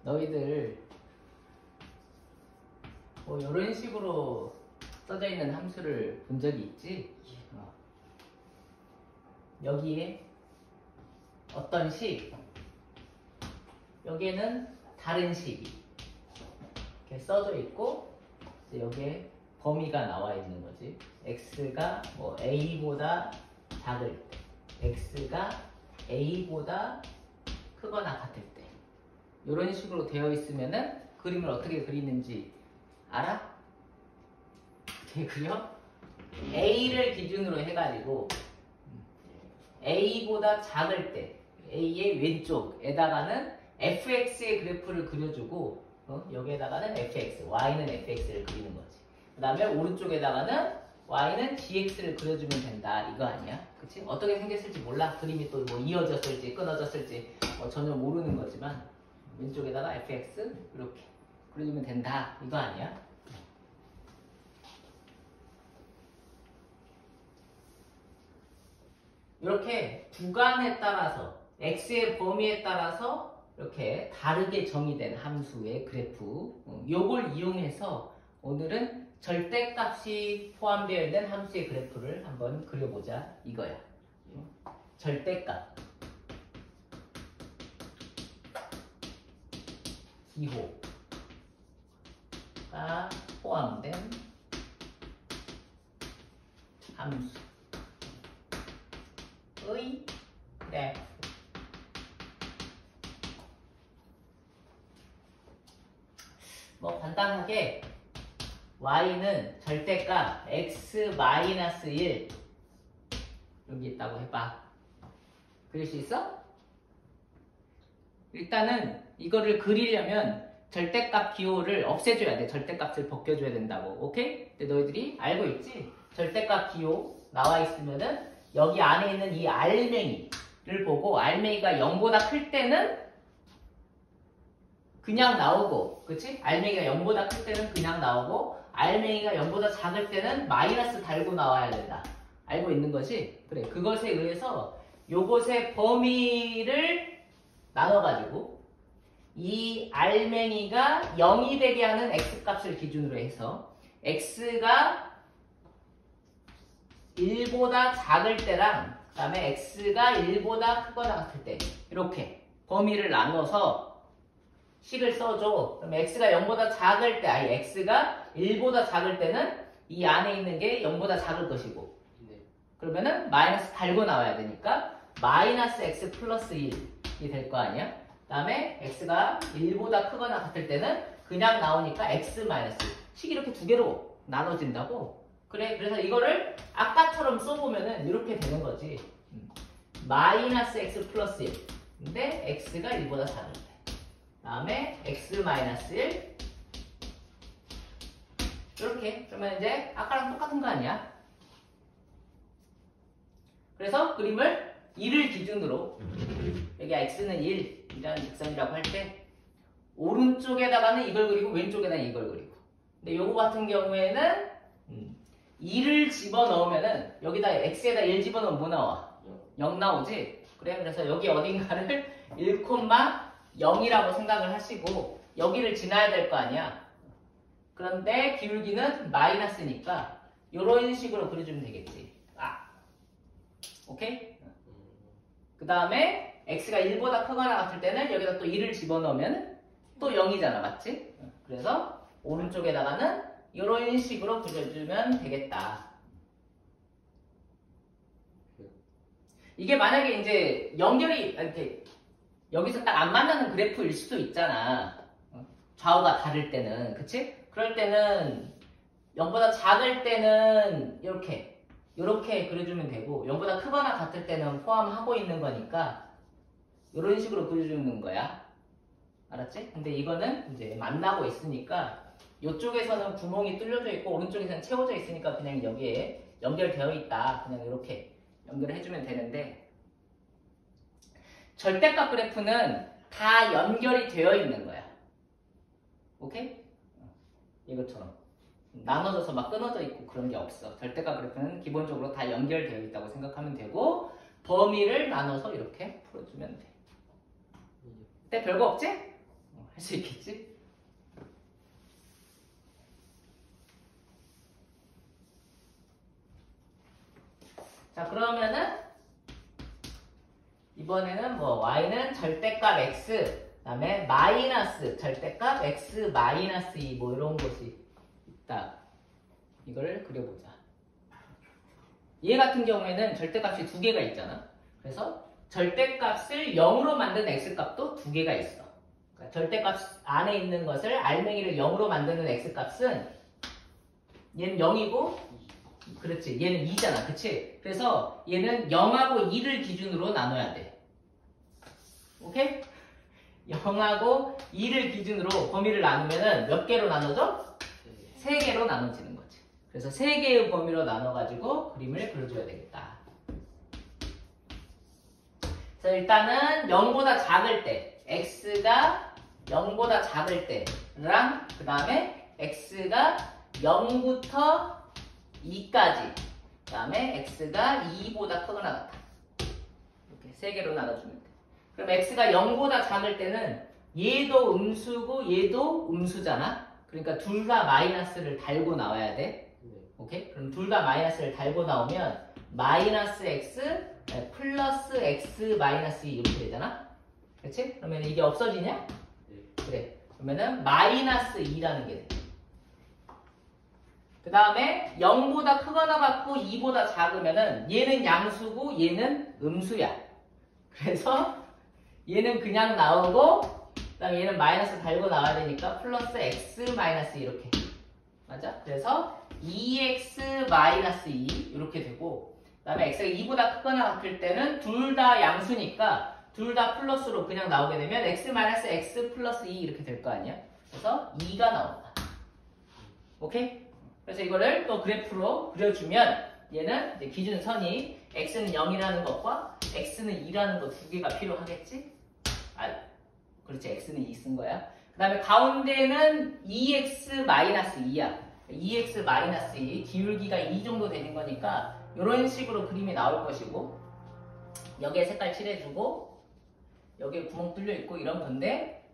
너희들 뭐 이런 식으로 써져 있는 함수를 본 적이 있지? 여기에 어떤 식, 여기에는 다른 식이 이렇게 써져 있고, 이제 여기에 범위가 나와 있는 거지. x가 뭐 a보다 작을 때, x가 a보다 크거나 같을 때, 이런 식으로 되어 있으면은 그림을 어떻게 그리는지 알아? 어떻게 그려? a를 기준으로 해가지고 a보다 작을 때 a의 왼쪽에다가는 fx의 그래프를 그려주고, 여기에다가는 fx, y는 fx를 그리는 거지. 그 다음에 오른쪽에다가는 y는 gx를 그려주면 된다, 이거 아니야? 그치? 어떻게 생겼을지 몰라. 그림이 또 뭐 이어졌을지 끊어졌을지 전혀 모르는 거지만, 왼쪽에다가 fx 이렇게 그려주면 된다, 이거 아니야? 이렇게 구간에 따라서, x의 범위에 따라서 이렇게 다르게 정의된 함수의 그래프, 요걸 이용해서 오늘은 절대값이 포함되어 있는 함수의 그래프를 한번 그려보자, 이거야. 절대값, 기호가 포함된 함수의 그래프. 뭐 간단하게 y는 절대값 x-1 여기 있다고 해봐. 그릴 수 있어? 일단은 이거를 그리려면 절대값 기호를 없애줘야 돼. 절대값을 벗겨줘야 된다고. 오케이? 근데 너희들이 알고 있지? 절대값 기호 나와 있으면은 여기 안에 있는 이 알맹이를 보고, 알맹이가 0보다 클 때는 그냥 나오고, 그치? 알맹이가 0보다 클 때는 그냥 나오고, 알맹이가 0보다 작을 때는 마이너스 달고 나와야 된다. 알고 있는 거지? 그래, 그것에 의해서 요것의 범위를 나눠가지고 이 알맹이가 0이 되게 하는 x값을 기준으로 해서 x가 1보다 작을 때랑 그 다음에 x가 1보다 크거나 같을 때 이렇게 범위를 나눠서 식을 써줘. 그럼 x가 0보다 작을 때, 아니 x가 1보다 작을 때는 이 안에 있는 게 0보다 작을 것이고, 그러면은 마이너스 달고 나와야 되니까 마이너스 x 플러스 1이 될 거 아니야? 그 다음에 x가 1보다 크거나 같을 때는 그냥 나오니까 x 마이너스, 식이 이렇게 두 개로 나눠진다고. 그래, 그래서 이거를 아까처럼 써보면은 이렇게 되는 거지. 마이너스 x 플러스 1. 근데 x가 1보다 작을 때. 다음에 x 마이너스 1. 이렇게. 그러면 이제 아까랑 똑같은 거 아니야? 그래서 그림을 1을 기준으로, 여기 x는 1이라는 직선이라고 할 때 오른쪽에다가는 이걸 그리고 왼쪽에다가 이걸 그리고. 근데 요거 같은 경우에는 2를 집어넣으면은 여기다 x에다 1 집어넣으면 뭐 나와? 0 나오지? 그래, 그래서 여기 어딘가를 1,0이라고 생각을 하시고 여기를 지나야 될 거 아니야. 그런데 기울기는 마이너스니까 이런 식으로 그려주면 되겠지. 오케이? 그 다음에 x가 1보다 크거나 같을 때는 여기다 또 2를 집어넣으면 또 0이잖아, 맞지? 그래서 오른쪽에다가는 이런 식으로 그려주면 되겠다. 이게 만약에 이제 연결이 이렇게 여기서 딱 안 만나는 그래프일 수도 있잖아. 좌우가 다를 때는, 그치? 그럴 때는 0보다 작을 때는 이렇게 그려주면 되고, 0보다 크거나 같을 때는 포함하고 있는 거니까 이런 식으로 그려주는 거야. 알았지? 근데 이거는 이제 만나고 있으니까 이쪽에서는 구멍이 뚫려져 있고 오른쪽에서는 채워져 있으니까 그냥 여기에 연결되어 있다. 그냥 이렇게 연결을 해주면 되는데, 절대값 그래프는 다 연결이 되어 있는 거야. 오케이? 이것처럼 나눠져서 막 끊어져 있고 그런 게 없어. 절대값 그래프는 기본적으로 다 연결되어 있다고 생각하면 되고, 범위를 나눠서 이렇게 풀어주면 돼. 근데 별거 없지? 할 수 있겠지? 자, 그러면은 이번에는 뭐 y는 절대값 x, 그 다음에 마이너스 절대값 x 마이너스 2 뭐 이런 것이 있다. 이거를 그려보자. 얘 같은 경우에는 절대값이 두 개가 있잖아. 그래서 절대값을 0으로 만든 x값도 두 개가 있어. 그러니까 절대값 안에 있는 것을 알맹이를 0으로 만드는 x값은 얘는 0이고 그렇지. 얘는 2잖아. 그치? 그래서 얘는 0하고 2를 기준으로 나눠야 돼. 오케이? 0하고 2를 기준으로 범위를 나누면은 몇 개로 나눠져? 3개로 나눠지는 거지. 그래서 3개의 범위로 나눠가지고 그림을 그려줘야 되겠다. 그래서 일단은 0보다 작을 때, x가 0보다 작을 때랑 그 다음에 x가 0부터 2까지, 그 다음에 x가 2보다 크거나 같다. 이렇게 3개로 나눠주면 돼. 그럼 x가 0보다 작을 때는 얘도 음수고 얘도 음수잖아. 그러니까 둘 다 마이너스를 달고 나와야 돼. 오케이? 그럼 둘 다 마이너스를 달고 나오면 마이너스 x 플러스 x 마이너스 2 이렇게 되잖아. 그렇지? 그러면 이게 없어지냐? 그래. 그러면은 마이너스 2라는 게 돼. 그 다음에 0보다 크거나 같고 2보다 작으면은 얘는 양수고 얘는 음수야. 그래서 얘는 그냥 나오고 그 다음에 얘는 마이너스 달고 나와야 되니까 플러스 x 마이너스 이렇게. 맞아? 그래서 2x 마이너스 2 이렇게 되고 그 다음에 x가 2보다 크거나 같을 때는 둘 다 양수니까 둘 다 플러스로 그냥 나오게 되면 x 마이너스 x 플러스 2 이렇게 될 거 아니야? 그래서 2가 나온다. 오케이? 그래서 이거를 또 그래프로 그려주면 얘는 이제 기준선이 x는 0이라는 것과 x는 2라는 것 두 개가 필요하겠지? 아, 그렇지. x는 2 쓴 거야. 그 다음에 가운데는 2x-2야. 2x-2 기울기가 2 정도 되는 거니까 이런 식으로 그림이 나올 것이고 여기에 색깔 칠해주고 여기에 구멍 뚫려 있고 이런 건데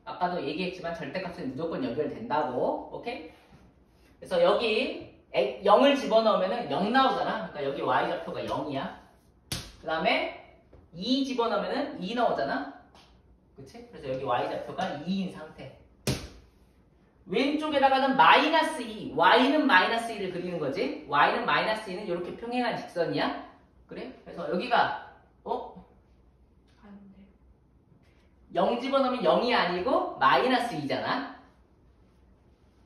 아까도 얘기했지만 절대값은 무조건 연결된다고. 오케이? 그래서 여기 0을 집어넣으면 0 나오잖아. 그러니까 여기 y좌표가 0이야. 그 다음에 2 집어넣으면 2 나오잖아. 그치? 그래서 여기 y좌표가 2인 상태. 왼쪽에다가는 마이너스 2, y는 마이너스 2를 그리는 거지. y는 마이너스 2는 이렇게 평행한 직선이야. 그래? 그래서 여기가 0 집어넣으면 0이 아니고 마이너스 2잖아.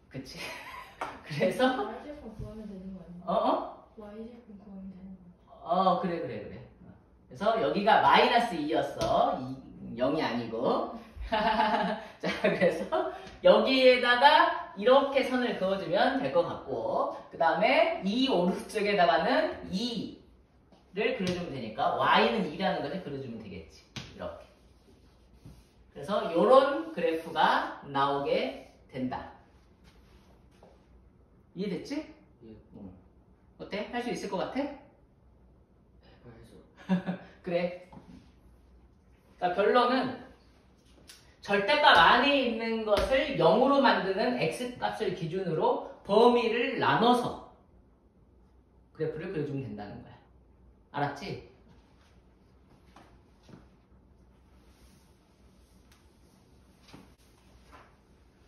그치? 그래서 y제곱 구하면 되는 거 아니야? y제곱 구하면 되는 거. 그래. 그래서 여기가 마이너스 2였어. 0이 아니고. 자, 그래서 여기에다가 이렇게 선을 그어주면 될 것 같고 그 다음에 이 오른쪽에다가는 2를 그려주면 되니까 y는 2라는 것을 그려주면 되겠지. 이렇게. 그래서 이런 그래프가 나오게 된다. 이해됐지? 예. 어때? 할 수 있을 것 같아? 해봐야죠. 그래. 그러니까 결론은 절대값 안에 있는 것을 0으로 만드는 x값을 기준으로 범위를 나눠서 그래프를 그려주면 된다는 거야. 알았지?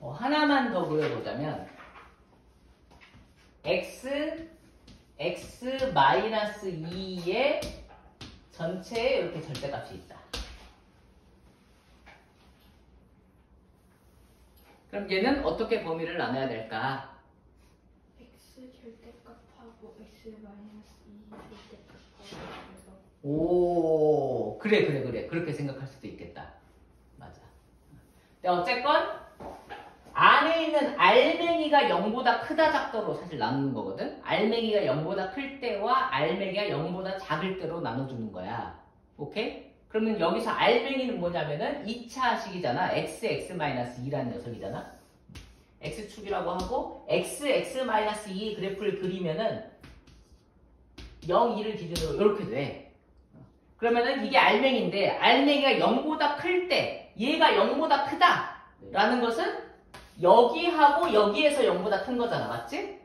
하나만 더 그려보자면 x 마이너스 2의 전체에 이렇게 절대값이 있다. 그럼 얘는 어떻게 범위를 나눠야 될까? x 절대값하고 x 마이너스 2 절대값하고 그래서 오, 그래. 그렇게 생각할 수도 있겠다. 맞아. 근데 어쨌건 안에 있는 알맹이가 0보다 크다 작다로 사실 나누는 거거든. 알맹이가 0보다 클 때와 알맹이가 0보다 작을 때로 나눠주는 거야. 오케이? 그러면 여기서 알맹이는 뭐냐면은 2차식이잖아. x-2라는 녀석이잖아. x축이라고 하고 x-2 그래프를 그리면은 0, 2를 기준으로 이렇게 돼. 그러면은 이게 알맹이인데 알맹이가 0보다 클 때 얘가 0보다 크다. 네. 라는 것은 여기하고 여기에서 0보다 큰 거잖아. 맞지?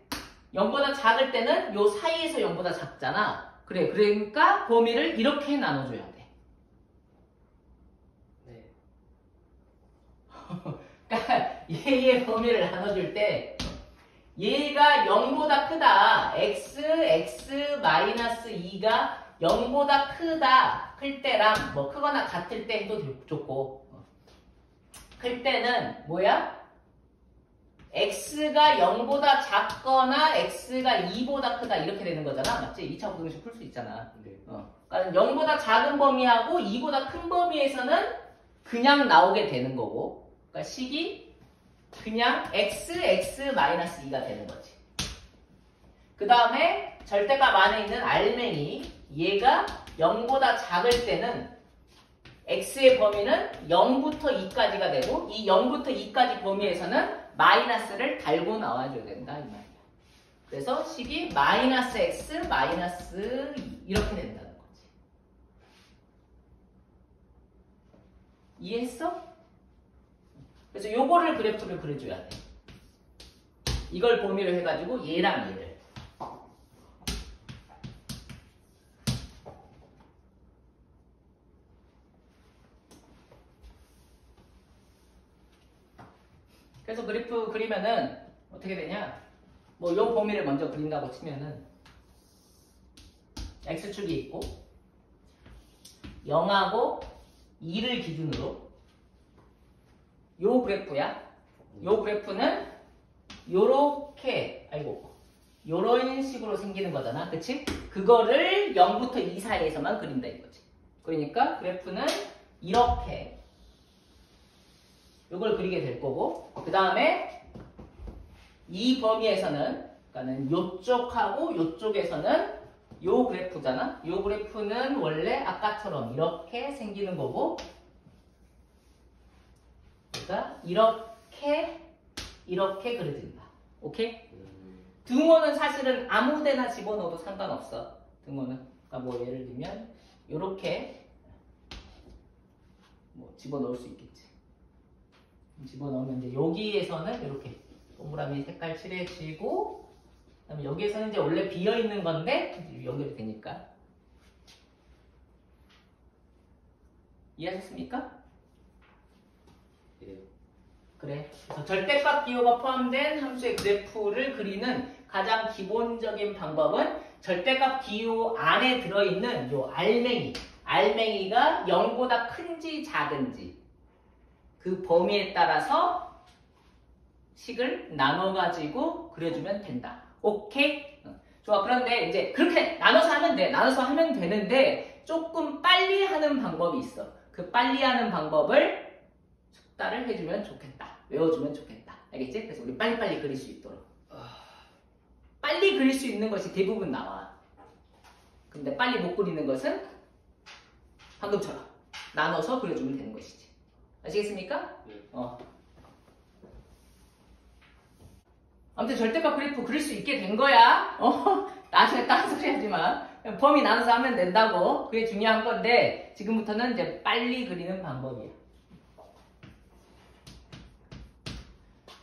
0보다 작을 때는 요 사이에서 0보다 작잖아. 그래, 그러니까 범위를 이렇게 나눠줘야 돼. 네. 그러니까 얘의 범위를 나눠줄 때 얘가 0보다 크다. x-2가 0보다 클 때랑 뭐 크거나 같을 때 해도 좋고 클 때는 뭐야? x가 0보다 작거나 x가 2보다 크다 이렇게 되는 거잖아. 맞지? 2차 부등식 풀 수 있잖아. 네. 그러니까 0보다 작은 범위하고 2보다 큰 범위에서는 그냥 나오게 되는 거고 그러니까 식이 그냥 x-2가 되는 거지. 그 다음에 절대값 안에 있는 알맹이 얘가 0보다 작을 때는 x의 범위는 0부터 2까지가 되고 이 0부터 2까지 범위에서는 마이너스를 달고 나와줘야 된다 이 말이야. 그래서 식이 마이너스 x 마이너스 2 이렇게 된다는 거지. 이해했어? 그래서 요거를 그래프를 그려줘야 돼. 이걸 범위로 해가지고 얘랑 얘를. 그래서 그래프 그리면은 어떻게 되냐? 뭐 요 범위를 먼저 그린다고 치면은 x축이 있고 0하고 2를 기준으로 요 그래프야. 요 그래프는 요렇게 요런 식으로 생기는 거잖아. 그치? 그거를 0부터 2 사이에서만 그린다 이거지. 그러니까 그래프는 이렇게 요걸 그리게 될 거고 그 다음에 이 범위에서는 그러니까는 요쪽하고 요쪽에서는 요 그래프잖아. 요 그래프는 원래 아까처럼 이렇게 생기는 거고 그러니까 이렇게 그려진다. 오케이? 등호는 사실은 아무 데나 집어넣어도 상관없어. 등호는. 그러니까 뭐 예를 들면 요렇게 뭐 집어넣을 수 있겠지. 집어넣으면 이제 여기에서는 이렇게 동그라미 색깔 칠해지고 그다음에 여기에서는 이제 원래 비어 있는 건데 연결이 되니까. 이해하셨습니까? 예. 그래. 그래서 절대값 기호가 포함된 함수의 그래프를 그리는 가장 기본적인 방법은 절대값 기호 안에 들어있는 요 알맹이가 0보다 큰지 작은지 그 범위에 따라서 식을 나눠가지고 그려주면 된다. 오케이? 좋아. 그런데 이제 그렇게 나눠서 하면 돼. 나눠서 하면 되는데 조금 빨리 하는 방법이 있어. 그 빨리 하는 방법을 숙달을 해주면 좋겠다. 외워주면 좋겠다. 알겠지? 그래서 우리 빨리빨리 그릴 수 있도록. 빨리 그릴 수 있는 것이 대부분 나와. 근데 빨리 못 그리는 것은 방금처럼 나눠서 그려주면 되는 것이지. 아시겠습니까? 네. 아무튼 절대값 그래프 그릴 수 있게 된 거야. 나중에 딴 소리 하지 마. 범위 나눠서 하면 된다고. 그게 중요한 건데 지금부터는 이제 빨리 그리는 방법이야.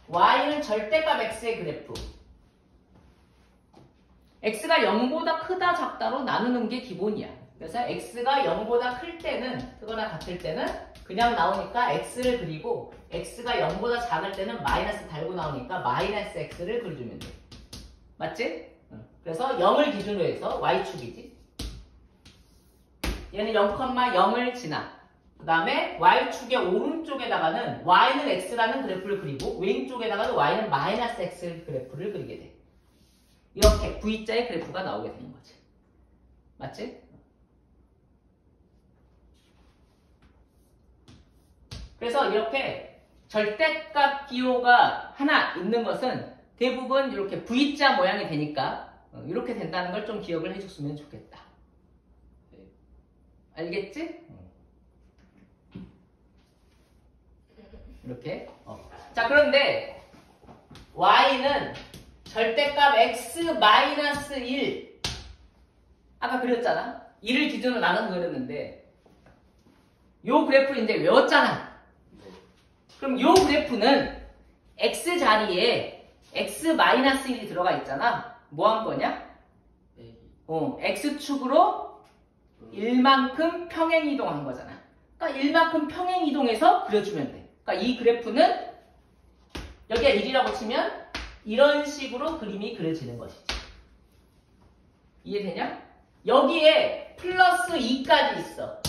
y는 절대값 x의 그래프. x가 0보다 크다 작다로 나누는 게 기본이야. 그래서 x가 0보다 클 때는 크거나 같을 때는 그냥 나오니까 x를 그리고 x가 0보다 작을 때는 마이너스 달고 나오니까 마이너스 x를 그려주면 돼. 맞지? 그래서 0을 기준으로 해서 y축이지. 얘는 0,0을 지나. 그 다음에 y축의 오른쪽에다가는 y는 x라는 그래프를 그리고 왼쪽에다가는 y는 마이너스 x 그래프를 그리게 돼. 이렇게 V자의 그래프가 나오게 되는 거지. 맞지? 그래서 이렇게 절대값 기호가 하나 있는 것은 대부분 이렇게 V자 모양이 되니까 이렇게 된다는 걸 좀 기억을 해줬으면 좋겠다. 알겠지? 이렇게. 자, 그런데 y는 절대값 x-1 아까 그렸잖아. 1을 기준으로 나눠서 그렸는데 요 그래프를 이제 외웠잖아. 그럼 요 그래프는 x 자리에 x-1이 들어가 있잖아. 뭐 한 거냐? x축으로 1만큼 평행 이동한 거잖아. 그러니까 1만큼 평행 이동해서 그려주면 돼. 그러니까 이 그래프는 여기가 1이라고 치면 이런 식으로 그림이 그려지는 것이지. 이해되냐? 여기에 플러스 2까지 있어.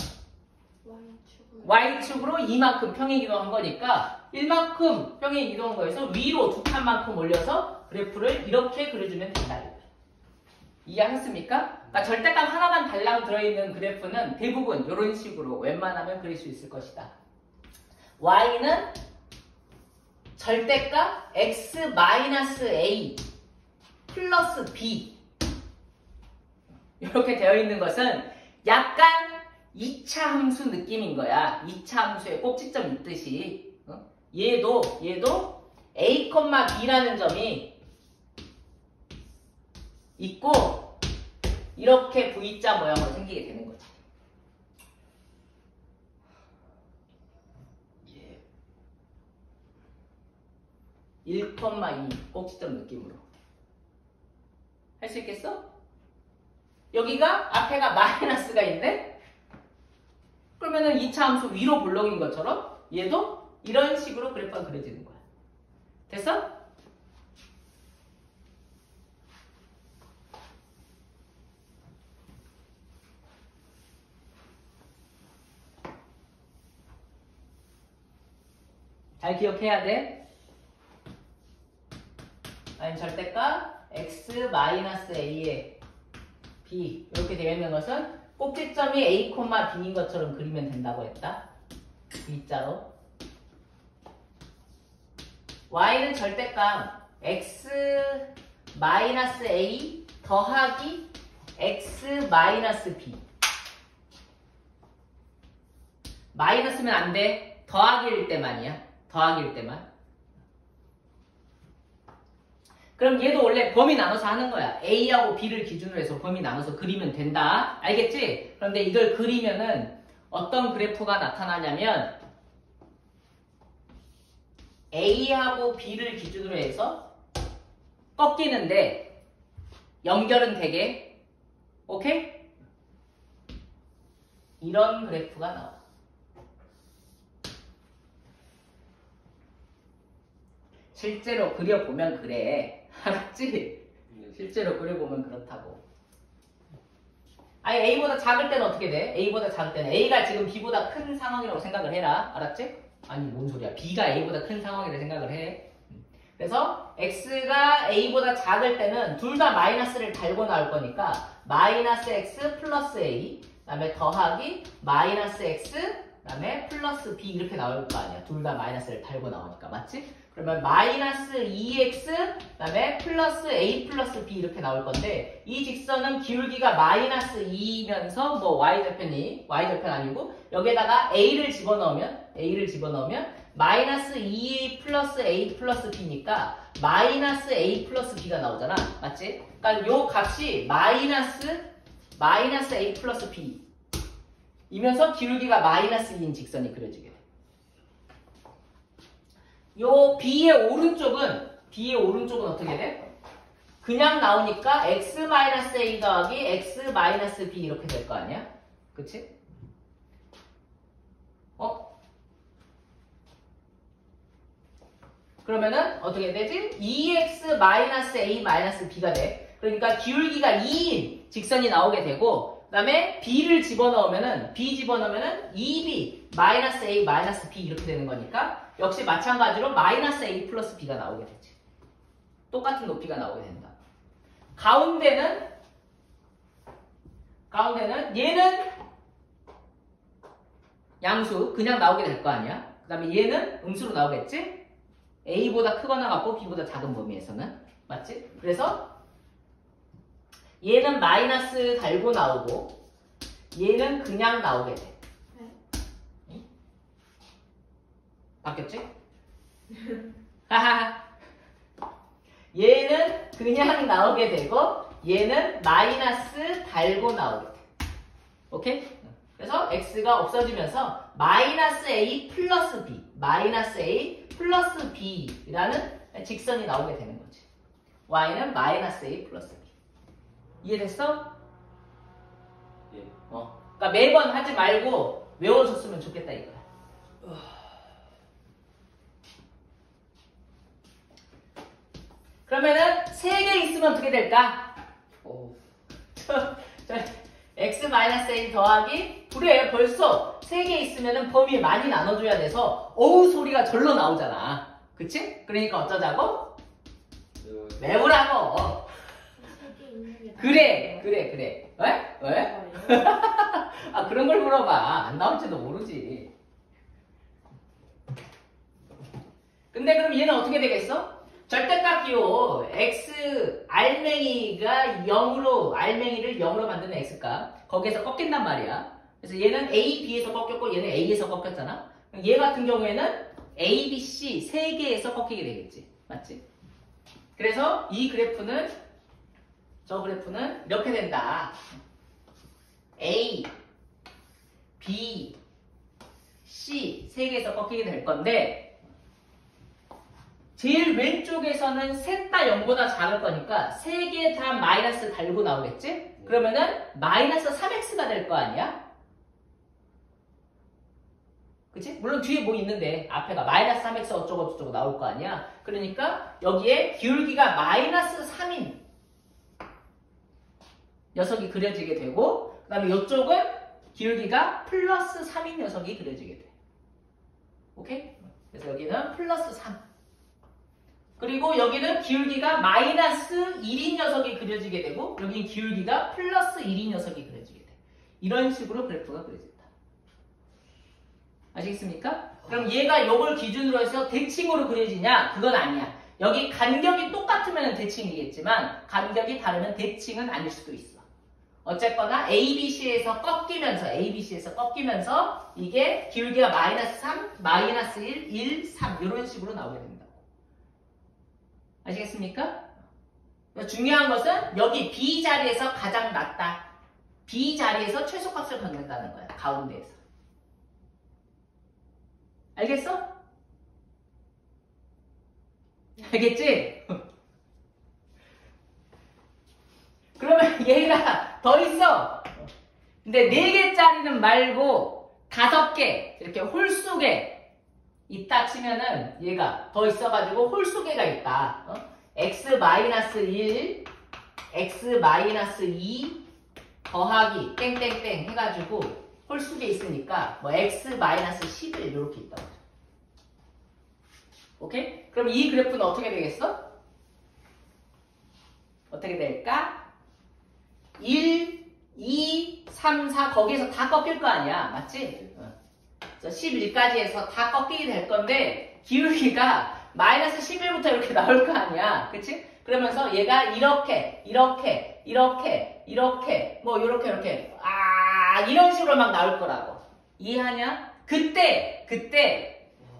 Y축으로 이만큼 평행 이동한 거니까 1만큼 평행 이동한 거에서 위로 두 칸만큼 올려서 그래프를 이렇게 그려주면 된다. 이해하셨습니까? 그러니까 절대값 하나만 달랑 들어있는 그래프는 대부분 이런 식으로 웬만하면 그릴 수 있을 것이다. Y는 절대값 x-a 플러스 b 이렇게 되어 있는 것은 약간 2차 함수 느낌인 거야. 2차 함수에 꼭지점 있듯이 얘도 a, b라는 점이 있고 이렇게 V자 모양으로 생기게 되는 거지. 1,2 꼭지점 느낌으로 할 수 있겠어? 여기가 앞에가 마이너스가 있네? 그러면은 2차 함수 위로 볼록인 것처럼 얘도 이런 식으로 그래프가 그려지는 거야. 됐어? 잘 기억해야 돼. 아니 절대값 x-a에 b 이렇게 되어 있는 것은 꼭지점이 a, b인 것처럼 그리면 된다고 했다. V자로. y는 절대값 x-a 더하기 x-b. 마이너스면 안 돼. 더하기일 때만이야. 더하기일 때만. 그럼 얘도 원래 범위 나눠서 하는 거야. A하고 B를 기준으로 해서 범위 나눠서 그리면 된다. 알겠지? 그런데 이걸 그리면은 어떤 그래프가 나타나냐면 A하고 B를 기준으로 해서 꺾이는데 연결은 되게 오케이? 이런 그래프가 나와. 실제로 그려보면 그래. 알았지? 실제로 그려보면 그렇다고. 아니 A보다 작을 때는 어떻게 돼? A보다 작을 때는 A가 지금 B보다 큰 상황이라고 생각을 해라. 알았지? 아니 뭔 소리야. B가 A보다 큰 상황이라고 생각을 해. 그래서 X가 A보다 작을 때는 둘 다 마이너스를 달고 나올 거니까 마이너스 X 플러스 A 그 다음에 더하기 마이너스 X 그 다음에 플러스 B 이렇게 나올 거 아니야. 둘 다 마이너스를 달고 나오니까. 맞지? 그러면 마이너스 2x 그 다음에 플러스 a 플러스 b 이렇게 나올 건데 이 직선은 기울기가 마이너스 2이면서 뭐 y절편이 y절편 아니고 여기에다가 a를 집어넣으면 마이너스 2 플러스 a 플러스 b니까 마이너스 a 플러스 b가 나오잖아. 맞지? 그러니까 요 값이 마이너스 a 플러스 b 이면서 기울기가 마이너스 2인 직선이 그려지게 돼. 요 B의 오른쪽은 어떻게 돼? 그냥 나오니까 x-a 더하기 x-b 이렇게 될 거 아니야? 그치? 그러면은 어떻게 되지? 2x-a-b가 돼. 그러니까 기울기가 2인 직선이 나오게 되고 그 다음에 b를 집어넣으면은 2b 마이너스 a 마이너스 b 이렇게 되는 거니까 역시 마찬가지로 마이너스 a 플러스 b가 나오게 되지. 똑같은 높이가 나오게 된다. 가운데는 얘는 양수 그냥 나오게 될 거 아니야. 그 다음에 얘는 음수로 나오겠지. a보다 크거나 같고 b보다 작은 범위에서는. 맞지? 그래서 얘는 마이너스 달고 나오고 얘는 그냥 나오게 돼. 응? 바뀌었지? 하하하. 얘는 그냥 나오게 되고 얘는 마이너스 달고 나오게 돼. 오케이? 그래서 x가 없어지면서 마이너스 a 플러스 b 마이너스 A 플러스 B라는 직선이 나오게 되는 거지. Y는 마이너스 A 플러스 B. 이해됐어? 예. 그러니까 매번 하지 말고 외워줬으면 좋겠다 이거야. 그러면은 3개 있으면 어떻게 될까? 오. x-a 더하기 그래 벌써 3개 있으면은 범위 많이 나눠줘야 돼서 어우 소리가 절로 나오잖아. 그치? 그러니까 어쩌자고? 외우라고. 세개 있는 게 그래. 왜? 나아요. 아 그런 걸 물어봐. 안 나올지도 모르지. 근데 그럼 얘는 어떻게 되겠어? 절대값 기호 x 알맹이가 0으로 알맹이를 0으로 만드는 x값 거기에서 꺾인단 말이야. 그래서 얘는 a, b에서 꺾였고 얘는 a에서 꺾였잖아. 얘 같은 경우에는 a, b, c 3개에서 꺾이게 되겠지. 맞지? 그래서 이 그래프는 저 그래프는 이렇게 된다. a, b, c 3개에서 꺾이게 될 건데 제일 왼쪽에서는 셋 다 0보다 작을 거니까 3개 다 마이너스 달고 나오겠지? 그러면은 마이너스 3x가 될 거 아니야? 그치? 물론 뒤에 뭐 있는데 앞에가 마이너스 3x 어쩌고 저쩌고 나올 거 아니야? 그러니까 여기에 기울기가 마이너스 3인 녀석이 그려지게 되고 그 다음에 이쪽은 기울기가 플러스 3인 녀석이 그려지게 돼. 오케이? 그래서 여기는 플러스 3. 그리고 여기는 기울기가 마이너스 1인 녀석이 그려지게 되고 여기는 기울기가 플러스 1인 녀석이 그려지게 돼. 이런 식으로 그래프가 그려진다. 아시겠습니까? 그럼 얘가 요걸 기준으로 해서 대칭으로 그려지냐? 그건 아니야. 여기 간격이 똑같으면 대칭이겠지만 간격이 다르면 대칭은 아닐 수도 있어. 어쨌거나 ABC에서 꺾이면서 이게 기울기가 마이너스 3, 마이너스 1, 1, 3 이런 식으로 나오게 됩니다. 아시겠습니까? 중요한 것은 여기 B 자리에서 가장 낮다. B 자리에서 최소값을 갖는다는 거야. 가운데에서. 알겠어? 알겠지? 그러면 얘가 더 있어. 근데 4개짜리는 말고 5개 이렇게 홀 속에 있다 치면은 얘가 더 있어가지고 홀 속에가 있다. x-1, x-2 더하기 땡땡땡 해가지고 홀 속에 있으니까 뭐 x-11 이렇게 있다고. 오케이? 그럼 이 그래프는 어떻게 되겠어? 어떻게 될까? 1, 2, 3, 4 거기에서 다 꺾일 거 아니야. 맞지? 11까지 해서 다 꺾이게 될 건데 기울기가 마이너스 11부터 이렇게 나올 거 아니야. 그치? 그러면서 얘가 이렇게 뭐 이렇게 이런 식으로 막 나올 거라고. 이해하냐? 그때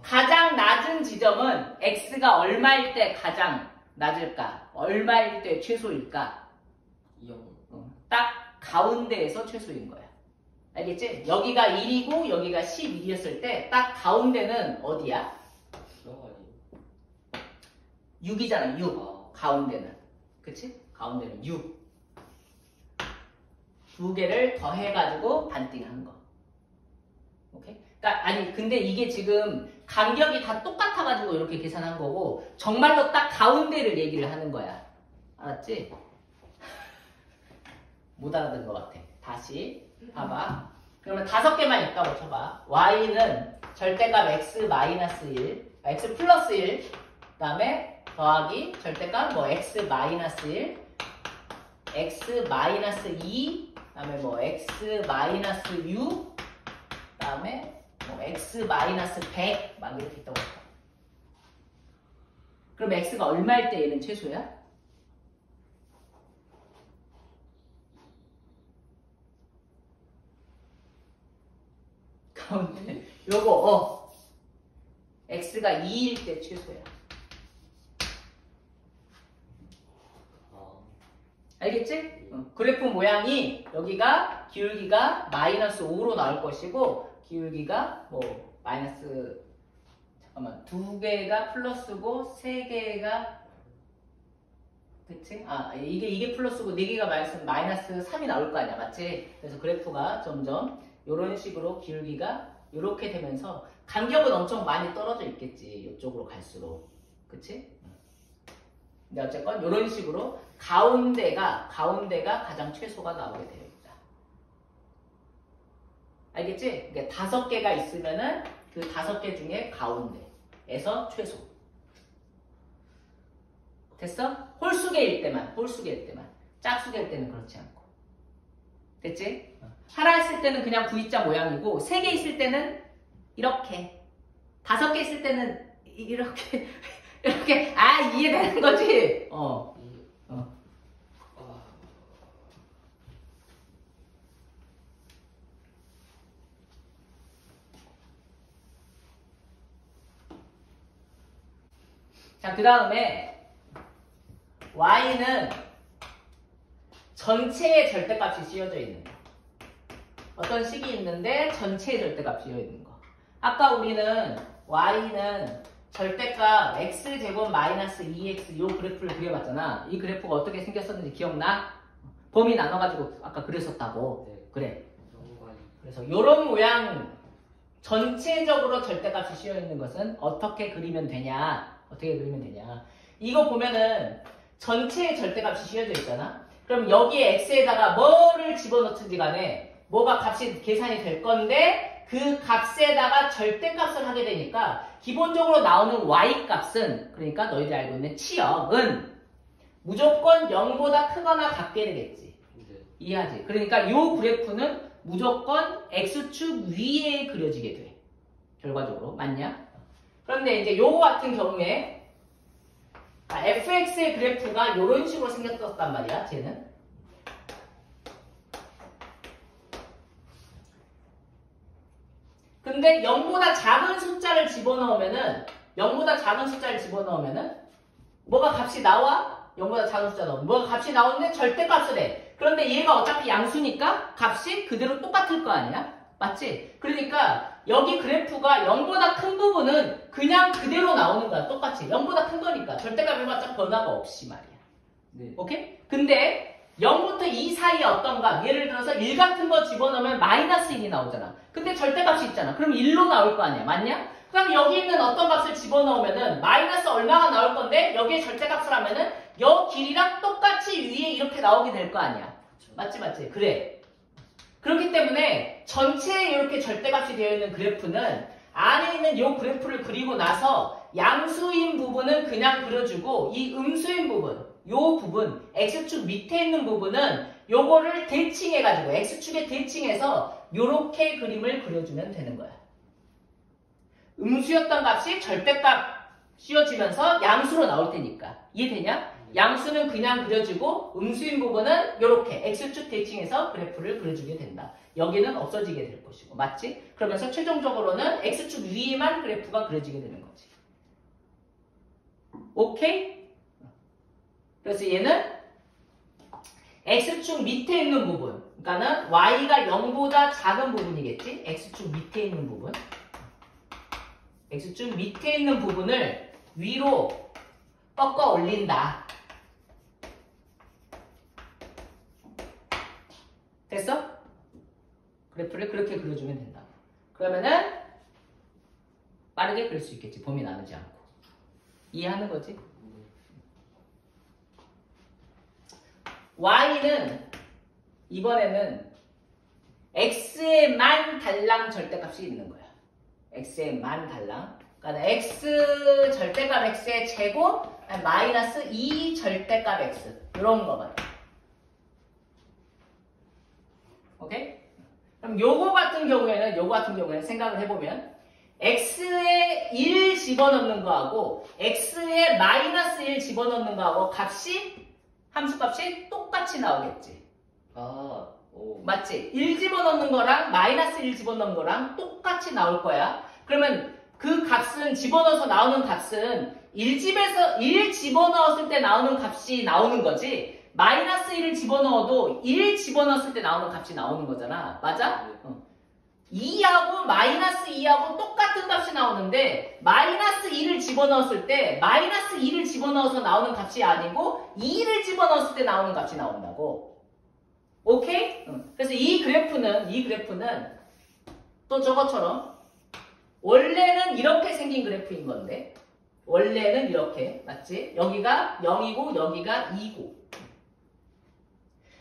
가장 낮은 지점은 x가 얼마일 때 가장 낮을까? 얼마일 때 최소일까? 0. 딱 가운데에서 최소인 거야. 알겠지? 여기가 1이고 여기가 11이었을 때 딱 가운데는 어디야? 6이잖아. 6. 가운데는. 그치? 가운데는 6. 두 개를 더해가지고 반띵한 거. 오케이? 그러니까 아니 근데 이게 지금 간격이 다 똑같아가지고 이렇게 계산한 거고 정말로 딱 가운데를 얘기를 하는 거야. 알았지? 못 알아듣는 것 같아. 다시 봐봐. 그러면 5개만 있다고 쳐봐. y는 절대값 x-1, x 플러스 1, 그 다음에 더하기 절대값 뭐 x-1, x-2, 그 다음에 뭐 x-6, 그 다음에 뭐 x-100 막 이렇게 있다고 할까. 그럼 x가 얼마일 때 얘는 최소야? 가운데 요거 x가 2일 때 최소야. 알겠지? 그래프 모양이 여기가 기울기가 마이너스 5로 나올 것이고 기울기가 뭐 마이너스 잠깐만, 2개가 플러스고 3개가 그치? 아, 이게 플러스고 4개가 마이너스 3이 나올 거 아니야, 맞지? 그래서 그래프가 점점 이런 식으로 기울기가 이렇게 되면서 간격은 엄청 많이 떨어져 있겠지, 이쪽으로 갈수록. 그치? 근데 어쨌건 이런 식으로 가운데가 가장 최소가 나오게 되어 있다. 알겠지? 그러니까 5개가 있으면은 그 5개 중에 가운데에서 최소. 됐어? 홀수개일 때만. 짝수개일 때는 그렇지 않고. 됐지? 하나 있을 때는 그냥 V자 모양이고 3개 있을 때는 이렇게 5개 있을 때는 이렇게 이해되는 거지? 자, 그 다음에 y는 전체의 절대값이 씌워져 있는 거. 어떤 식이 있는데 전체의 절대값이 씌워져 있는 거. 아까 우리는 y는 절대값 x제곱 마이너스 2x 요 그래프를 그려봤잖아. 이 그래프가 어떻게 생겼었는지 기억나? 범위 나눠가지고 아까 그렸었다고. 네. 그래. 연관이. 그래서 요런 모양 전체적으로 절대값이 씌워있는 것은 어떻게 그리면 되냐? 이거 보면은 전체의 절대값이 씌워져 있잖아. 그럼 여기에 x에다가 뭐를 집어넣든지 간에 뭐가 값이 계산이 될 건데 그 값에다가 절대값을 하게 되니까 기본적으로 나오는 y값은, 그러니까 너희들이 알고 있는 치역은 무조건 0보다 크거나 같게 되겠지. 네. 이해하지? 그러니까 요 그래프는 무조건 x축 위에 그려지게 돼. 결과적으로. 맞냐? 그런데 이제 요거 같은 경우에 fx의 그래프가 이런 식으로 생겼단 말이야, 쟤는. 근데 0보다 작은 숫자를 집어넣으면은 뭐가 값이 나와? 0보다 작은 숫자 넣으면 뭐가 값이 나오는데 절대값을 해. 그런데 얘가 어차피 양수니까 값이 그대로 똑같을 거 아니야? 맞지? 그러니까 여기 그래프가 0보다 큰 부분은 그냥 그대로 나오는 거야. 똑같이. 0보다 큰 거니까. 절대값 해봤자 변화가 없이 말이야. 네. 오케이? 근데 0부터 2 사이에 어떤 값, 예를 들어서 1 같은 거 집어넣으면 마이너스 1이 나오잖아. 근데 절대값이 있잖아. 그럼 1로 나올 거 아니야. 맞냐? 그럼 여기 있는 어떤 값을 집어넣으면은 마이너스 얼마가 나올 건데 여기에 절대값을 하면은 여 길이랑 똑같이 위에 이렇게 나오게 될 거 아니야. 맞지? 그래. 그렇기 때문에 전체에 이렇게 절대값이 되어 있는 그래프는 안에 있는 이 그래프를 그리고 나서 양수인 부분은 그냥 그려주고 이 음수인 부분, 요 부분, x축 밑에 있는 부분은 요거를 대칭해가지고 x축에 대칭해서 요렇게 그림을 그려주면 되는 거야. 음수였던 값이 절대값 씌워지면서 양수로 나올 테니까. 이해되냐? 양수는 그냥 그려주고 음수인 부분은 이렇게 x축 대칭해서 그래프를 그려주게 된다. 여기는 없어지게 될 것이고. 맞지? 그러면서 최종적으로는 x축 위에만 그래프가 그려지게 되는 거지. 오케이? 그래서 얘는 x축 밑에 있는 부분, 그러니까는 y가 0보다 작은 부분이겠지? x축 밑에 있는 부분. x축 밑에 있는 부분을 위로 꺾어 올린다. 됐어? 그래프를 그렇게 그려주면 된다. 그러면은 빠르게 그릴 수 있겠지. 범위 나누지 않고. 이해하는 거지? y는 이번에는 x에만 달랑 절대값이 있는 거야. x에만 달랑. 그러니까 x 절대값 x의 제곱 마이너스 2 절대값 x 이런 거 말이야. 오케이? 그럼 요거 같은 경우에는 생각을 해보면 x에 1 집어넣는 거하고 x에 마이너스 1 집어넣는 거하고 함수값이 똑같이 나오겠지. 아, 오. 맞지? 1 집어넣는 거랑 마이너스 1 집어넣는 거랑 똑같이 나올 거야. 그러면 그 값은 집어넣어서 나오는 값은 1 집어넣었을 때 나오는 값이 나오는 거지. 마이너스 1을 집어넣어도 1 집어넣었을 때 나오는 값이 나오는 거잖아. 맞아? 네. 2하고 마이너스 2하고 똑같은 값이 나오는데 마이너스 2를 집어넣었을 때 마이너스 2를 집어넣어서 나오는 값이 아니고 2를 집어넣었을 때 나오는 값이 나온다고. 오케이? 그래서 이 그래프는 또 저것처럼 원래는 이렇게 생긴 그래프인 건데 원래는 이렇게 맞지? 여기가 0이고 여기가 2고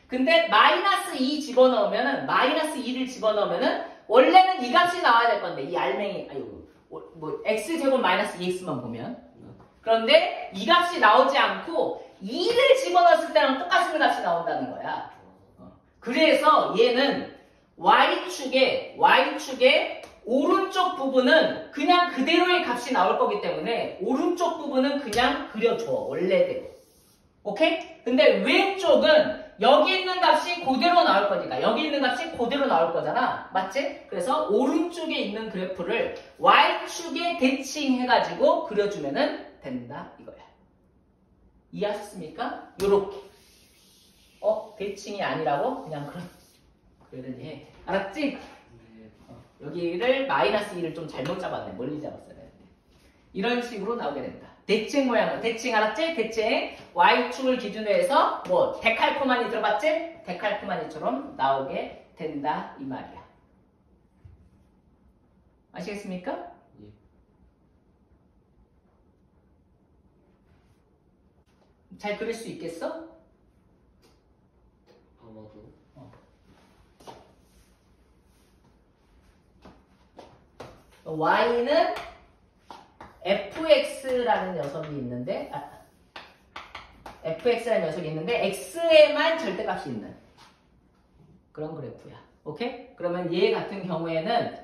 근데 마이너스 2 집어넣으면은 마이너스 2를 집어넣으면은 원래는 이 값이 나와야 될 건데 이 알맹이 뭐 x제곱 마이너스 2x만 보면 그런데 이 값이 나오지 않고 2를 집어넣었을 때랑 똑같은 값이 나온다는 거야. 그래서 얘는 y축의 오른쪽 부분은 그냥 그대로의 값이 나올 거기 때문에 오른쪽 부분은 그냥 그려줘 원래대로. 오케이? 근데 왼쪽은 여기 있는 값이 그대로 나올 거니까 여기 있는 값이 그대로 나올 거잖아. 맞지? 그래서 오른쪽에 있는 그래프를 y축에 대칭해가지고 그려주면 된다 이거야. 이해하셨습니까? 요렇게. 대칭이 아니라고? 그냥 그러더니 해. 알았지? 네. 여기를 마이너스 2를 좀 잘못 잡았네. 멀리 잡았어야 되는데. 이런 식으로 나오게 된다. 대칭 모양으로. 대칭 알았지? 대칭. y축을 기준으로 해서 뭐 데칼코마니 들어봤지? 데칼코마니처럼 나오게 된다 이 말이야. 아시겠습니까? 예. 잘 그릴 수 있겠어? 아마도. y는 fx라는 녀석이 있는데 fx라는 녀석이 있는데 x에만 절대값이 있는 그런 그래프야. 오케이? 그러면 얘 같은 경우에는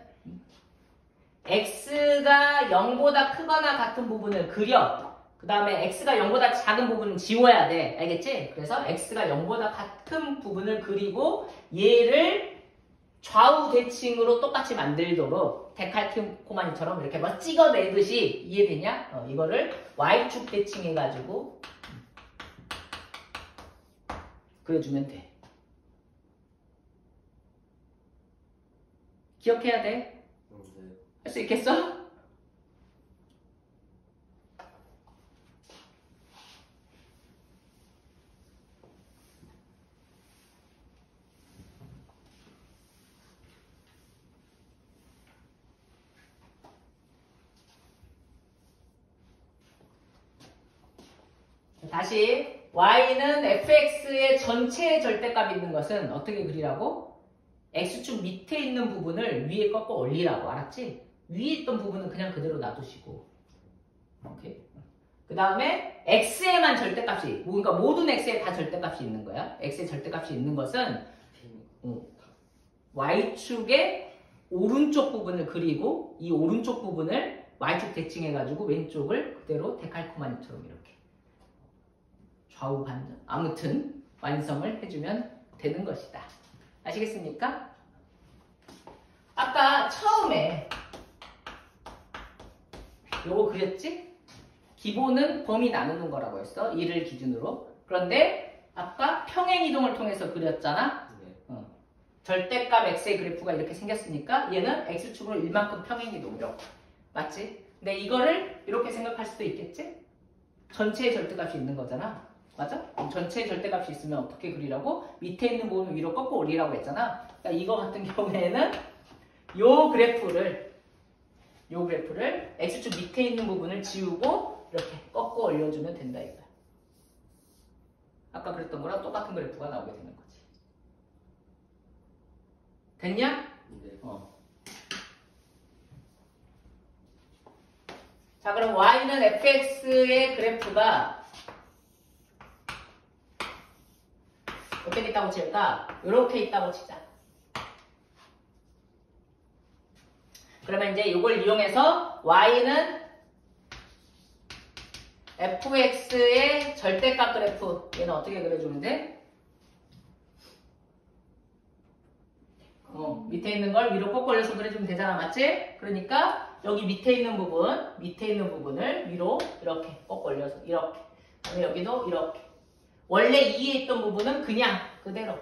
x가 0보다 크거나 같은 부분을 그려. 그 다음에 x가 0보다 작은 부분은 지워야 돼. 알겠지? 그래서 x가 0보다 같은 부분을 그리고 얘를 좌우 대칭으로 똑같이 만들도록 데칼코마니처럼 이렇게 막 찍어내듯이 이해되냐? 이거를 y축 대칭해가지고 그려주면 돼. 기억해야 돼. 네. 할 수 있겠어? 다시 y는 fx의 전체 절대값이 있는 것은 어떻게 그리라고? x축 밑에 있는 부분을 위에 꺾어 올리라고. 알았지? 위에 있던 부분은 그냥 그대로 놔두시고. 오케이? 그 다음에 x에만 절대값이, 그러니까 모든 x에 다 절대값이 있는 거야. x에 절대값이 있는 것은 y축의 오른쪽 부분을 그리고 이 오른쪽 부분을 y축 대칭해가지고 왼쪽을 그대로 데칼코마니처럼 이렇게 좌우 반전. 아무튼 완성을 해주면 되는 것이다. 아시겠습니까? 아까 처음에 요거 그렸지? 기본은 범위 나누는 거라고 했어. 1을 기준으로. 그런데 아까 평행이동을 통해서 그렸잖아. 네. 절대값 x의 그래프가 이렇게 생겼으니까 얘는 x축으로 1만큼 평행이동 이렇게. 맞지? 근데 이거를 이렇게 생각할 수도 있겠지? 전체의 절대값이 있는 거잖아. 맞아? 전체의 절대값이 있으면 어떻게 그리라고? 밑에 있는 부분을 위로 꺾어 올리라고 했잖아. 그러니까 이거 같은 경우에는 요 그래프를 x축 밑에 있는 부분을 지우고 이렇게 꺾어 올려주면 된다 이거야. 아까 그랬던 거랑 똑같은 그래프가 나오게 되는 거지. 됐냐? 네. 자, 그럼 y는 fx의 그래프가 어떻게 있다고 칠까? 이렇게 있다고 치자. 그러면 이제 이걸 이용해서 y는 fx의 절대값 그래프 얘는 어떻게 그려주면 돼? 밑에 있는 걸 위로 꺾어 올려서 그려주면 되잖아. 맞지? 그러니까 여기 밑에 있는 부분을 위로 이렇게 꺾어 올려서 이렇게. 그다음에 여기도 이렇게. 원래 2에 있던 부분은 그냥 그대로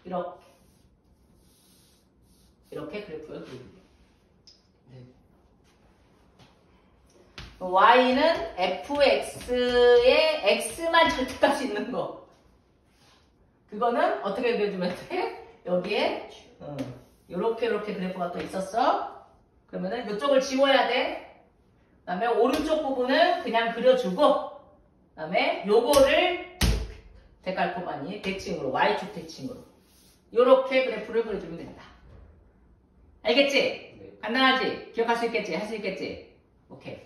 이렇게. 이렇게 그래프를 그리면 돼. 네. y는 fx에 x만 절대값이 있는 거. 그거는 어떻게 그려주면 돼? 여기에 요렇게 그래프가 또 있었어. 그러면은 이쪽을 지워야 돼. 그 다음에 오른쪽 부분은 그냥 그려주고 그 다음에 요거를 데칼코마니 대칭으로 y축 대칭으로 요렇게 그래프를 그려주면 된다. 알겠지? 네. 간단하지? 기억할 수 있겠지? 할 수 있겠지? 오케이.